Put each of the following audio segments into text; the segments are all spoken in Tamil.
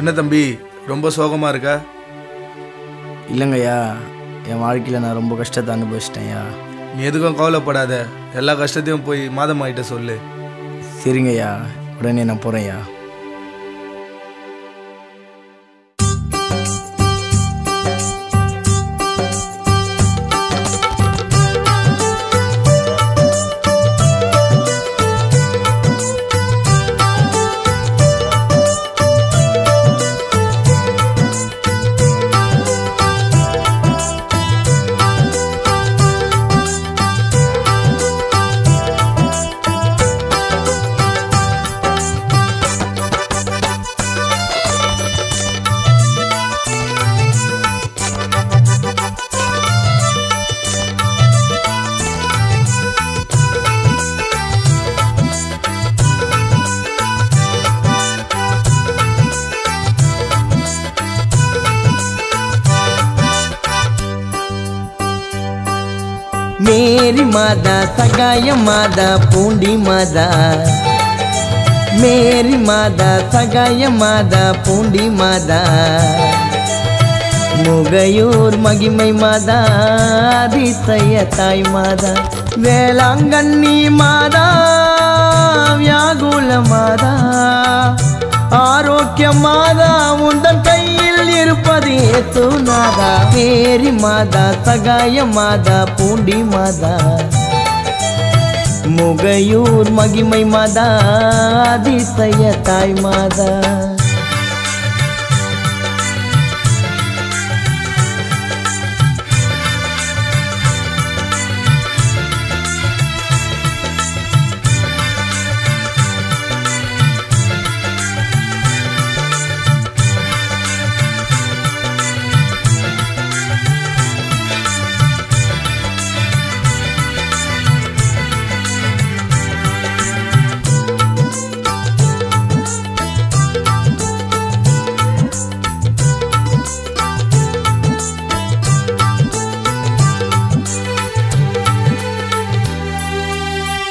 என்ன தம்பி ரொம்ப சோகமாக இருக்கா? இல்லைங்கய்யா, என் வாழ்க்கையில் நான் ரொம்ப கஷ்டத்தை அனுபவிச்சிட்டேன்யா. நீ எதுக்கும் கவலைப்படாத, எல்லா கஷ்டத்தையும் போய் மாதம்மாகிட்ட சொல்லு. சரிங்கய்யா, உடனே நான் போகிறேன்யா. मेरी मादा सगाय मादा पूंडी मादा, मेरी मादा सगाय मादा पूंडी मादा, मुगयूर मगिमै मादा அதிசய தாய் மாதா, வேளாங்கண்ணி மாதா வியாகுல மாதா, ஆரோக்கிய மாதா உந்தன் கையில் இருப்பது ஏசுநாதா. மேரி மாதா சகாய மாதா பூண்டி மாதா, முகையூர் மகிமை மாதா அதிசய தாய் மாதா.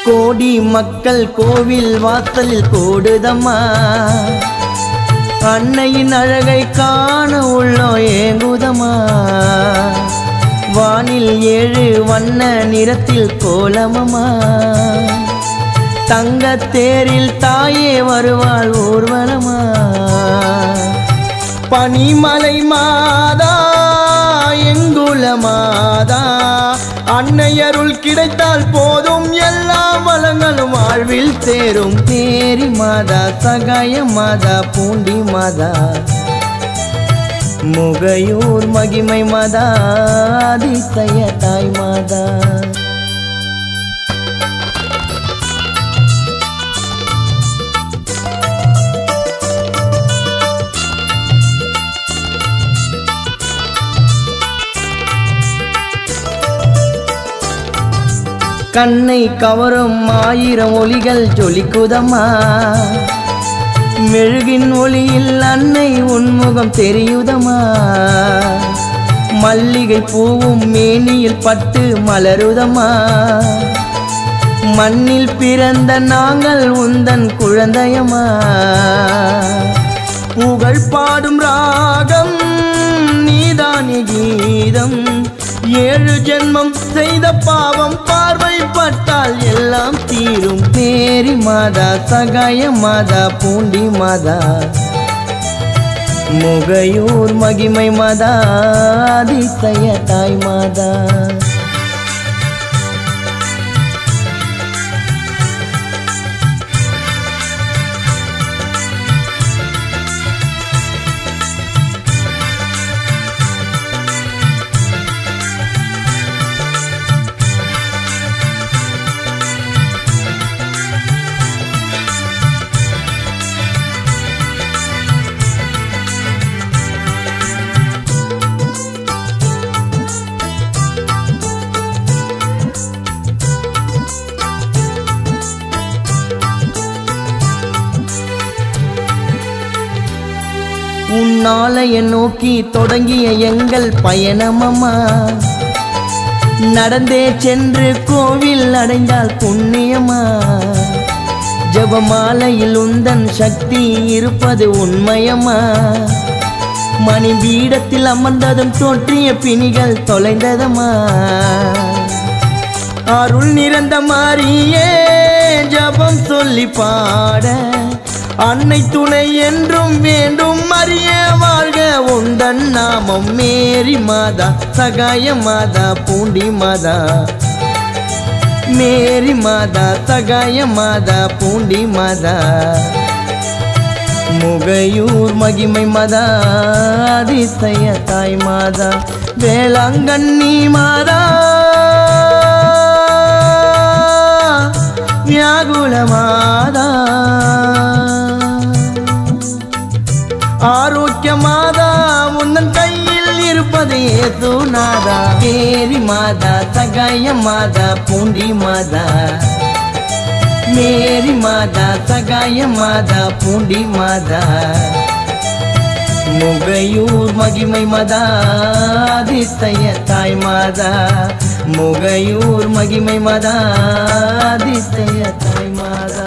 கோடி மக்கள் கோவில் வாசலில் கூடுதம்மா, அன்னையின் அழகை காண உள்ளோ ஏங்குதம்மா. வானில் 7 வண்ண நிறத்தில் கோலமம்மா, தங்கத்தேரில் தாயே வருவாள் ஊர்வலமா. பனிமலை மாதா எங்குல மாதா, அன்னையருள் கிடைத்தால் போதும் எல்லா வளங்களும் வாழ்வில் சேரும். மேரி மாதா சகாய மாதா பூண்டி மாதா, முகையூர் மகிமை மாதா அதிசய தாய் மாதா. கண்ணை கவரும் 1000 ஒளிகள் ஜொலிக்குதம்மா, மெழுகின் ஒளியில் அன்னை உன்முகம் தெரியுதம்மா. மல்லிகை பூவும் மேனியில் பட்டு மலருதம்மா, மண்ணில் பிறந்த நாங்கள் உந்தன் குழந்தையம்மா. புகழ் பாடும் ராகம் நீதானி கீதம், 7 ஜென்மம் செய்த பாவம் பார்வைப்பட்டால் எல்லாம் தீரும். மேரி மாதா சகாய மாதா பூண்டி மாதா, முகையூர் மகிமை மாதா அதிசய தாய் மாதா. உன்னாலய நோக்கி தொடங்கிய எங்கள் பயணமம்மா, நடந்தே சென்று கோவில் அடைந்தால் புண்ணியமா. ஜபமாலையில் உந்தன் சக்தி இருப்பது உண்மையம்மா மணி பீடத்தில் அமர்ந்ததும் தோற்றிய பிணிகள் தொலைந்ததம்மா அருள் நிறந்த மாறியே ஜபம் சொல்லி பாட அன்னை துணை என்றும் வேண்டும் அறிய வாழ்க உந்தன் நாமம் மேரி மாதா சகாய மாதா பூண்டி மாதா மேரி மாதா சகாய மாதா பூண்டி மாதா முகையூர் மகிமை மாதா அதிசய தாய் மாதா வேளாங்கண்ணி மாதா வியாகுல மாதா ஆரோக்கிய மாதா உந்தன் கையில் இருப்பது ஏசுநாதா மேரி மாதா சகாய மாதா பூண்டி மாதா மேரி மாதா சகாய மாதா பூண்டி மாதா முகையூர் மகிமை மாதா அதிசய தாய் மாதா முகையூர் மகிமை மாதா அதிசய தாய் மாதா